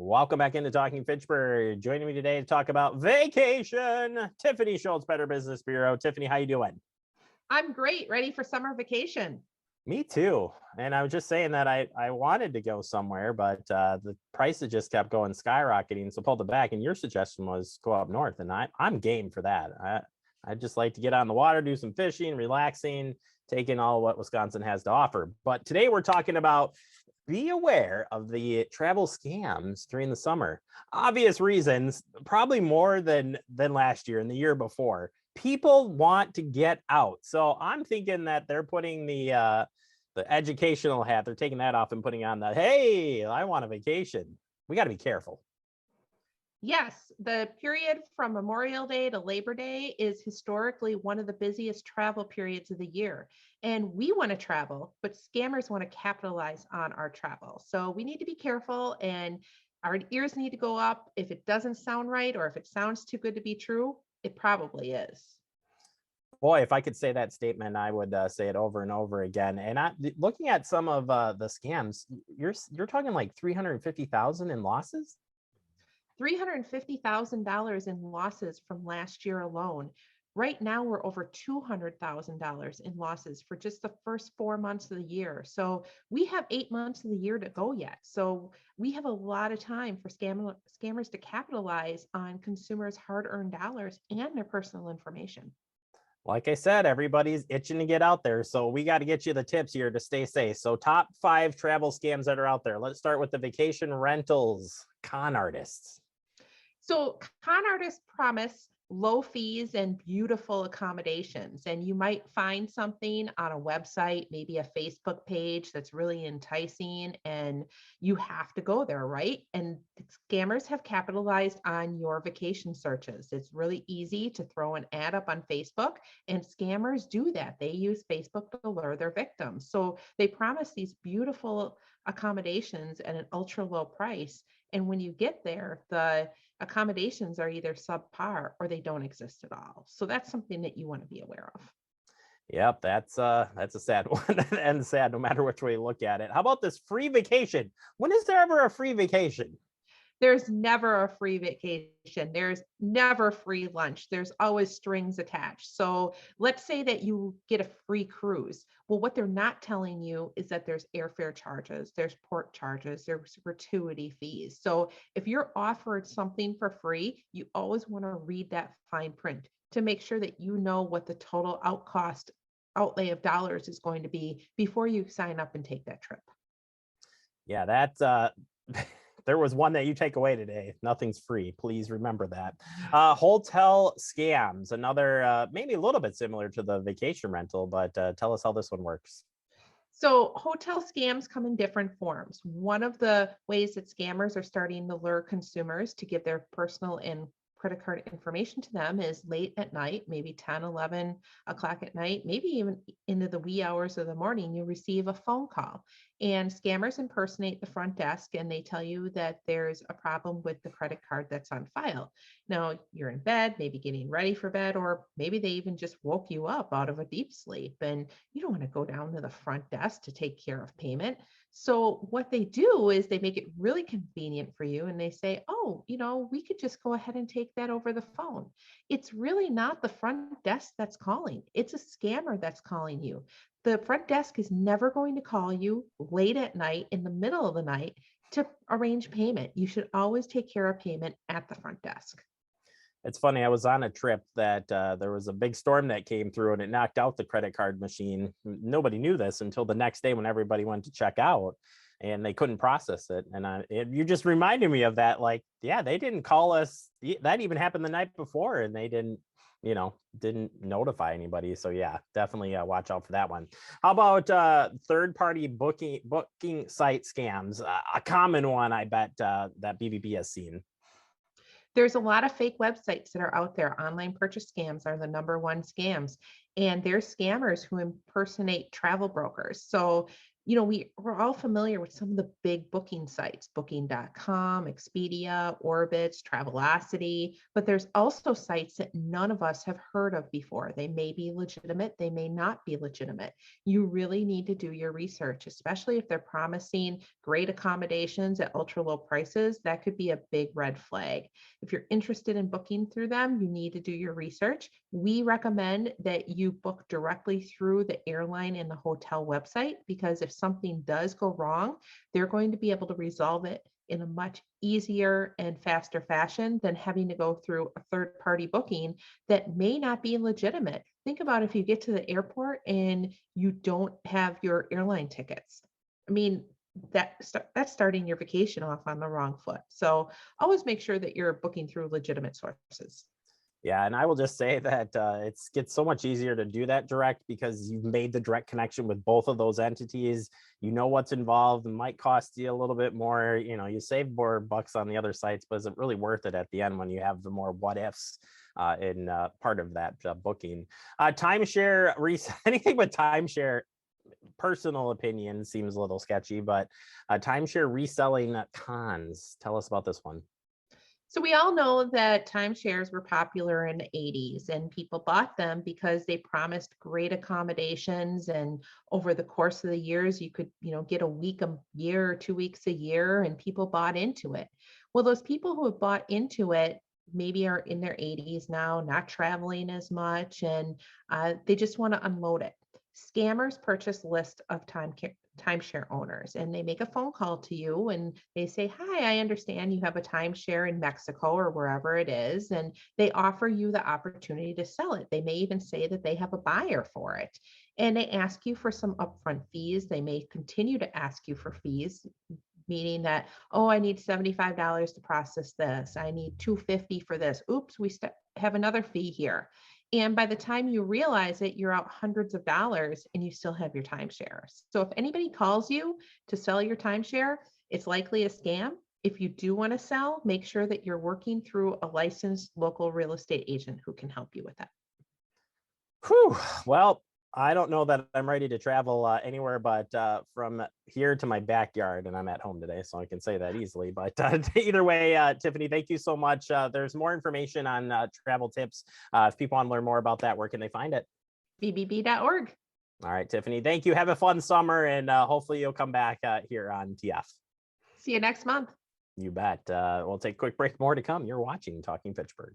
Welcome back into Talking Fitchburg. Joining me today to talk about vacation, Tiffany Schultz, Better Business Bureau. Tiffany, how you doing? I'm great, ready for summer vacation. Me too. And I was just saying that I wanted to go somewhere, but the prices just kept going skyrocketing. So pulled it back. And your suggestion was go up north, and I'm game for that. I just like to get on the water, do some fishing, relaxing, taking all what Wisconsin has to offer. But today we're talking about be aware of the travel scams during the summer. Obvious reasons, probably more than last year and the year before. People want to get out. So I'm thinking that they're putting the educational hat, they're taking that off and putting on the, hey, I want a vacation. We got to be careful. Yes, the period from Memorial Day to Labor Day is historically one of the busiest travel periods of the year. And we want to travel, but scammers want to capitalize on our travel. So we need to be careful, and our ears need to go up. If it doesn't sound right, or if it sounds too good to be true, it probably is. Boy, if I could say that statement, I would say it over and over again. And looking at some of the scams, you're talking like 350,000 in losses. $350,000 in losses from last year alone. Right now, we're over $200,000 in losses for just the first 4 months of the year. So we have 8 months of the year to go yet. So we have a lot of time for scammers to capitalize on consumers' hard-earned dollars and their personal information. Like I said, everybody's itching to get out there. So we got to get you the tips here to stay safe. So top 5 travel scams that are out there. Let's start with the vacation rentals, con artists. So con artists promise low fees and beautiful accommodations. And you might find something on a website, maybe a Facebook page that's really enticing, and you have to go there, right? And scammers have capitalized on your vacation searches. It's really easy to throw an ad up on Facebook, and scammers do that. They use Facebook to lure their victims. So they promise these beautiful accommodations at an ultra low price. And when you get there, the accommodations are either subpar or they don't exist at all. So that's something that you want to be aware of. Yep, that's a sad one and sad no matter which way you look at it. How about this free vacation? When is there ever a free vacation? There's never a free vacation. There's never free lunch. There's always strings attached. So let's say that you get a free cruise. Well, what they're not telling you is that there's airfare charges, there's port charges, there's gratuity fees. So if you're offered something for free, you always want to read that fine print to make sure that you know what the total outlay of dollars is going to be before you sign up and take that trip. Yeah, that's there was one that you take away today. Nothing's free. Please remember that. Hotel scams, another maybe a little bit similar to the vacation rental, but tell us how this one works. So hotel scams come in different forms. One of the ways that scammers are starting to lure consumers to give their personal and credit card information to them is late at night, maybe 10, 11 o'clock at night, maybe even into the wee hours of the morning, you receive a phone call. And scammers impersonate the front desk, and they tell you that there's a problem with the credit card that's on file. Now, you're in bed, maybe getting ready for bed, or maybe they even just woke you up out of a deep sleep, and you don't want to go down to the front desk to take care of payment. So what they do is they make it really convenient for you, and they say, oh, we could just go ahead and take that over the phone. It's really not the front desk that's calling. It's a scammer that's calling you. The front desk is never going to call you late at night in the middle of the night to arrange payment. You should always take care of payment at the front desk. It's funny. I was on a trip that there was a big storm that came through and it knocked out the credit card machine. Nobody knew this until the next day when everybody went to check out and they couldn't process it. And you just reminded me of that. Like, yeah, they didn't call us. That even happened the night before and they didn't notify anybody. So yeah, definitely watch out for that one. How about third-party booking site scams? A common one, I bet that BBB has seen. There's a lot of fake websites that are out there. Online purchase scams are the number one scams. And there's scammers who impersonate travel brokers. So we're all familiar with some of the big booking sites, booking.com, Expedia, Orbitz, Travelocity, but there's also sites that none of us have heard of before. They may be legitimate, they may not be legitimate. You really need to do your research, especially if they're promising great accommodations at ultra low prices. That could be a big red flag. If you're interested in booking through them, you need to do your research. We recommend that you book directly through the airline and the hotel website, because if something does go wrong, they're going to be able to resolve it in a much easier and faster fashion than having to go through a third party booking that may not be legitimate. Think about if you get to the airport and you don't have your airline tickets. I mean, that's starting your vacation off on the wrong foot. So always make sure that you're booking through legitimate sources. Yeah, and I will just say that it gets so much easier to do that direct because you've made the direct connection with both of those entities. You know what's involved. It might cost you a little bit more. You save more bucks on the other sites, but is it really worth it at the end when you have the more what ifs in part of that booking? Timeshare, anything with timeshare, personal opinion seems a little sketchy, but timeshare reselling cons. Tell us about this one. So we all know that timeshares were popular in the 80s and people bought them because they promised great accommodations, and over the course of the years you could, get a week a year or 2 weeks a year, and people bought into it. Well, those people who have bought into it maybe are in their 80s now, not traveling as much, and they just want to unload it. Scammers purchase lists of timeshare owners, and they make a phone call to you and they say, "Hi, I understand you have a timeshare in Mexico or wherever it is," and they offer you the opportunity to sell it. They may even say that they have a buyer for it, and they ask you for some upfront fees. They may continue to ask you for fees, meaning that, "Oh, I need $75 to process this. I need $250 for this. Oops, we have another fee here." And by the time you realize it, you're out hundreds of dollars and you still have your timeshare. So if anybody calls you to sell your timeshare, it's likely a scam. If you do want to sell, make sure that you're working through a licensed local real estate agent who can help you with that. Whew. Well, I don't know that I'm ready to travel anywhere but from here to my backyard, and I'm at home today, so I can say that easily. But either way, Tiffany, thank you so much. There's more information on travel tips. If people want to learn more about that, where can they find it? BBB.org. All right, Tiffany, thank you. Have a fun summer, and hopefully you'll come back here on TF. See you next month. You bet. We'll take a quick break. More to come. You're watching Talking Fitchburg.